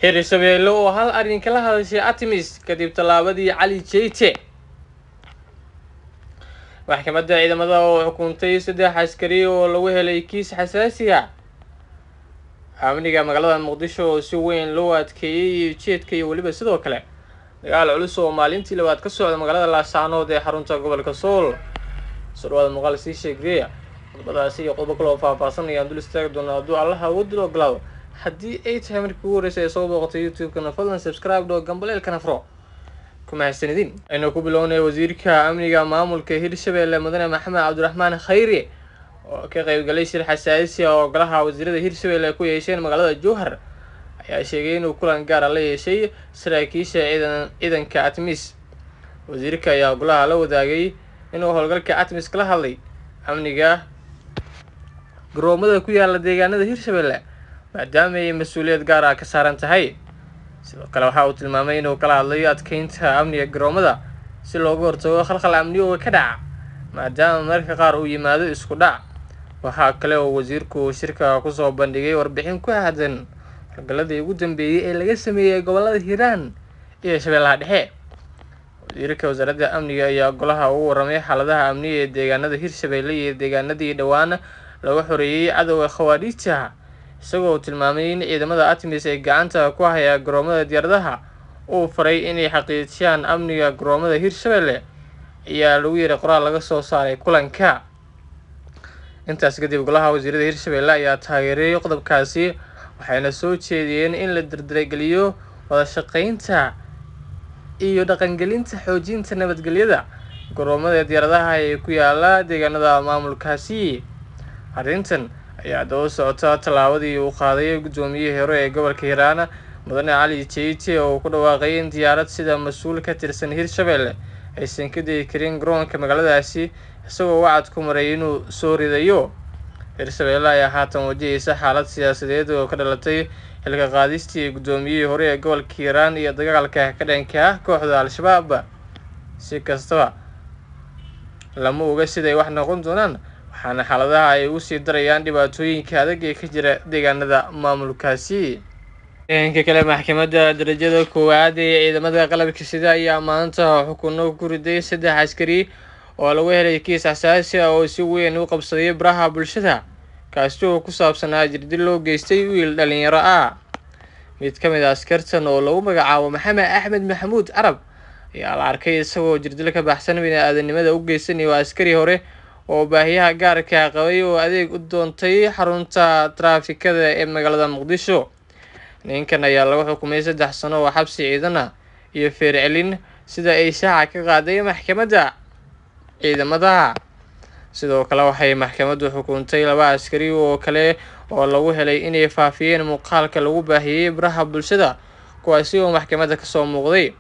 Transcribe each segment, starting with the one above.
hirshabeelle oo hal arrin kala hadashay Artemis kadib tallaabadii Cali Jeyte. maxkamadda ciidamada oo xukuntay 3 askari oo lagu helay kiis xasaasi ah. amniga magaalada Muqdisho oo si weyn loo adkeeyay jeedka iyo waliba sidoo kale dagaal culus oo maalintii labaad ka socda magaalada Laascaanood ee xarunta gobolka Sool. Surwaal muuqaal si sheegaya qodobadaasi iyo qodobo kale oo faahfaahsan ayaan dul istaagi doonaa hadduu Allaha u dilo ogolaado. haddii ay tahay markii ugu horeysay ee soo booqatay YouTube-kana fadlan subscribe doo gambaleelkana furo. kuma xasanidin aynu ku bilownay wasiirka amniga maamulka Hirshabeelle Mudane Maxamed Cabdiraxmaan Khayri oo ka qayb galay shir xasaasi ah oo golaha wasiirada Hirshabeelle ku yeesheen magaalada Jowhar ayaa sheegay inuu kulan gaar ah la yeeshay saraakiisha ciidanka Artemis. wasiirka ayaa golaha la wadaagay inuu howlgalka Artemis kala hadlay amniga garoomada ku yaala deegaanada Hirshabeelle maadaama ay mas'uuliyad gaar ah ka saaran tahay. sidoo kale waxa uu tilmaamay inuu kala hadlayo adkeynta amniga garoomada si looga hortago khalkhal amni oo ka dhaca maadaama marka qaar uu yimaado isku dhac. waxaa kale oo wasiirku shirka ku soo bandhigay warbixin ku aadan howlgaladii ugu dambeeyay ee laga sameeyay gobolada Hiiraan iyo Shabeellaha Dhexe. wasiirka wasaaradda amniga ayaa golaha ugu waramay xaaladaha amni ee deegaanada Hirshabeelle iyo deegaanadii dhawaan lagu xoreeyay cadawga khawaarijta, isagoo tilmaamay in ciidamada Artemis ay gacanta ku hayaan garoomada diyaaradaha uu faray inay xaqiijiyaan amniga garoomada Hirshabeelle ayaa lagu yiri qoraal laga soo saaray kulanka. intaas kadib golaha wasiirada Hirshabeelle ayaa taageeray qodobkaasi waxayna soo jeediyeen in la dardargeliyo wada shaqeynta iyo dhaqangelinta xoojinta nabadgelyada garoomada diyaaradaha ee ku yaala deegaanada maamulkaasi. arrintan ayaa daba socota tallaabadii uu qaaday gudoomiyihii hore ee gobolka Hiiraan Mudane Cali Jeyte oo ku dhawaaqay in diyaarad sida mas'uul ka tirsan Hirshabeelle aysan ka degi karin garoonka magaaladaasi, isagoo wacad ku maray inuu soo ridayo. Hirshabeelle ayaa haatan wajahaysa xaalad siyaasadeed oo ka dhalatay xilka qaadistii gudoomiyihii hore ee gobolka Hiiraan iyo dagaalka ka dhanka ah kooxda Al-Shabaab. si kastaba lama oga siday wax noqon doonaan, waxaana xaaladaha ay u sii darayaan dhibaatooyinka adag ee ka jira deegaanada maamulkaasi. dhanka kale maxkamadda darajada koowaad ee ciidamada qalabka sida ayaa maanta xukunno ku riday 3 askari oo lagu helay kiis xasaasi ah oo si weyn u qabsaday baraha bulshada, kaasi oo ku saabsanaa jirdil loo geystay wiil dhalinyaro ah. mid ka mid ah askartan oo lagu magacaabo Maxamed Axmed Maxamuud Arab ayaa la arkay isagoo jirdil ka baxsan bini'aadanimada u geysanaya askari hore oo baahiyaha gaarka qabay oo adeeg u doontay xarunta traafikada ee magaalada Muqdisho. ninkan ayaa lagu xukumay 3 sano oo xabsi ciidan ah iyo feer celin sida ay shaaca ka qaaday maxkamadda ciidamada. sidoo kale waxay maxkamaddu xukuntay 2 askari oo kale oo lagu helay inay faafiyeen muuqaalka lagu baahiyay baraha bulshada, kuwaasi oo maxkamadda ka soo muuqday.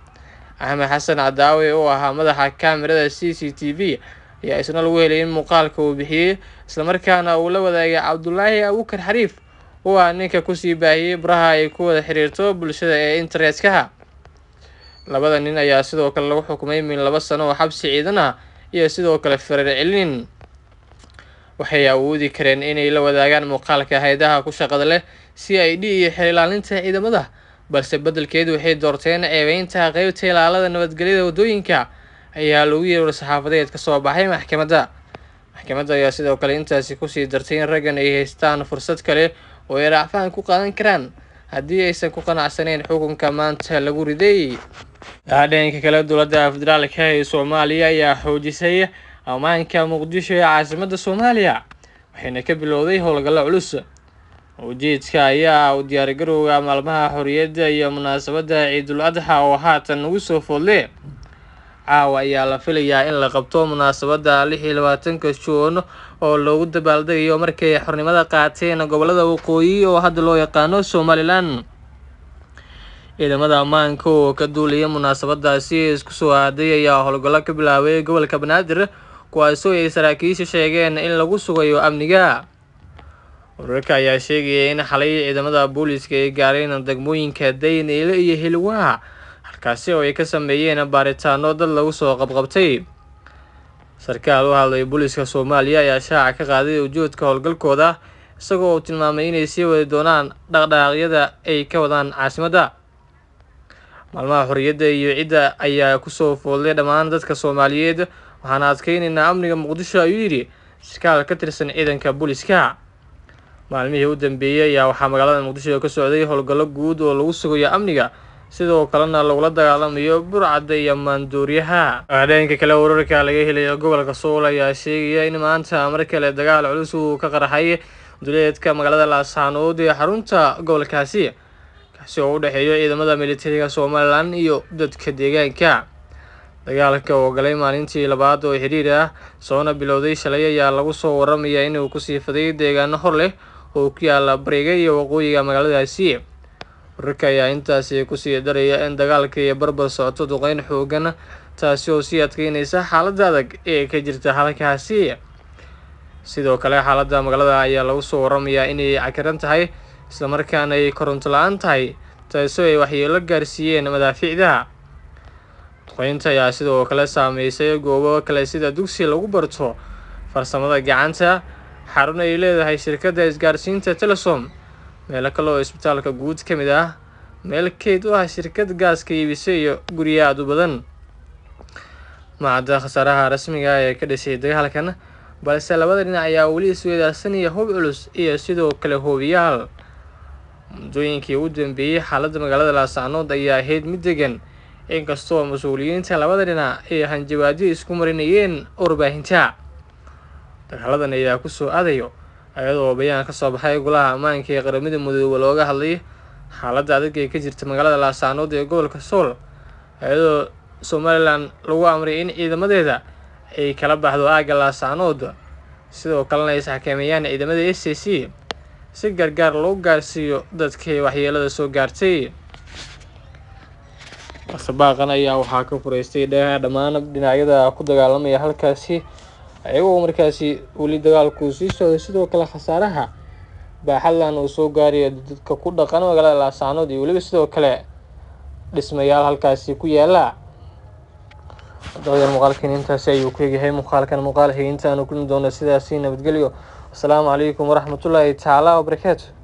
Axmed Xasan Cadaawe oo ahaa madaxa kaamirada CCTV ayaa isna lagu helay in muuqaalka uu bixiyay isla markaana uu la wadaagay Cabdullaahi Abuukar Xariif oo ah ninka ku sii baahiyay baraha ay ku wada xiriirto bulshada ee internetka. labada nin ayaa sidoo kale lagu xukumay min 2 sano oo xabsi ciidan ah iyo sidoo kale feer celin. waxay awoodi kareen inay la wadaagaan muuqaalka hay'adaha ku shaqada leh CID iyo xeer ilaalinta ciidamada, balse beddelkeedu waxay doorteen ceebaynta qaybta ilaalada nabadgelyada wadooyinka ayaa lagu yiri saxaafadeed ka soo baxay maxkamadda. maxkamadda ayaa sidoo kale intaasi ku sii dartay in raggan ay haystaan fursad kale oo ay racfaan ku qaadan karaan haddii aysan ku qanacsanayn xukunka maanta lagu riday. dhanka kale dowladda federaalka ee Soomaaliya ayaa xoojisay ammaanka Muqdisho ee caasimadda Soomaaliya, waxayna ka bilowday howlgallo culus. ujeedka ayaa u diyaargarowga maalmaha xorriyadda iyo munaasabadda Ciidul Adha oo haatan ugu soo foodle. caawa ayaa la filayaa in la qabto munaasabadda 26 Juun oo loogu dabaaldegayo markay xornimada qaateen gobolada waqooyi oo hadda loo yaqaano Somaliland. ciidamada ammaanka oo ka duulaya munaasabadaasi isku soo aaday ayaa howlgallo ka bilaabay gobolka Banaadir, kuwaasoo ay saraakiisha sheegeen in lagu sugayo amniga. wararka ayaa sheegaya in xalay ciidamada booliiska ay gaareen degmooyinka Daynile iyo Hilwaa, halkaasi oo ay ka sameeyeen baaritaano dad lagu soo qabqabtay. sarkaal u hadlay booliiska Soomaaliya ayaa shaaca ka qaaday ujeedka howlgalkooda isagoo tilmaamay inay sii wadi doonaan dhaqdhaqaaqyada ay ka wadaan caasimadda. Maalmaha xorriyadda iyo ciidda ayaa kusoo foolday dhammaan dadka Soomaaliyeed, waxaana adkeynaynaa amniga Muqdisho, ayuu yidhi sarkaal ka tirsan ciidanka booliiska. Maalmihii u dambeeyay ayaa waxaa magaalada Muqdisho ka socday howlgallo guud oo lagu sugayo amniga, sidoo kalena lagula dagaalamayo burcadda iyo maandooriyaha. Dhanka kale, wararka laga helayo gobolka Sool ayaa sheegaya in maanta mar kale dagaal culus uu ka qarxay duleedka magaalada Laascaanood ee xarunta gobolkaasi, kaasi oo u dhexeeya ciidamada militariga Somaliland iyo dadka deegaanka. Dagaalka oo galay maalintii labaad oo xiriir ah soona bilowday shalay ayaa lagu soo waramayaa inuu ku sii fiday deegaano hor leh oo ku yaala bariga iyo waqooyiga magaaladaasi. Wararka ayaa intaasi ku sii daraya in dagaalka ay barbar socoto duqeyn xooggan, taasi oo sii adkeynaysa xaaladda adag ee ka jirta halkaasi. Sidoo kale, xaaladda magaalada ayaa lagu soo waramayaa inay cakiran tahay, isla markaana ay koronto la'aan tahay, taasoo ay waxyeello gaarsiiyeen madaafiicda. Duqeynta ayaa sidoo kale saameysay goobo kale sida dugsi lagu barto farsamada gacanta, xarun ay leedahay shirkadda isgaarsiinta Telesom, meelo kale oo isbitaalka guud ka mid ah, meel keyd u ah shirkad gaaska iibisa iyo guryo aad u badan. Ma cadda khasaaraha rasmiga ah ee ka dhashay dagaalkan, balse labada dhinac ayaa weli isweydaarsanaya hub culus iyo sidoo kale hoobiyaal. Muddooyinkii ugu dambeeyay, xaaladda magaalada Laascaanood ayaa ahayd mid degan, inkastoo mas'uuliyiinta labada dhinac ay hanjabaadyo isku marinayeen warbaahinta. Dagaaladan ayaa ku soo aadayo iyadoo bayaan ka soo baxay golaha ammaanka ee qaramada midoobay looga hadlay xaaladda adag ee ka jirta magaalada Laascaanood ee gobolka Sool, iyadoo Somaliland lagu amray in ciidamadeeda ay kala baxdo aagga Laascaanood, sidoo kalena ay xakameeyaan ciidamada SAC si gargaar loo gaarsiiyo dadkii waxyeellada soo gaartay. Baaqan ayaa waxaa ka furaystay dhammaan dhinacyada ku dagaalamaya halkaasi, ayagoo markaasi weli dagaalku sii socday. Sidoo kale, khasaaraha baaxadlan uu soo gaarayo dadka ku dhaqan magaalada Laascaanood iyo weliba sidoo kale dhismayaal halkaasi ku yaala. Muuqaalkan intaasi ayuu ku egyahay. Muuqaal xigeentan ku kulmi doona sidaasi nabadgelyo. Assalaamu calaykum waraxmatullaahi tacaala wabarakaatuh.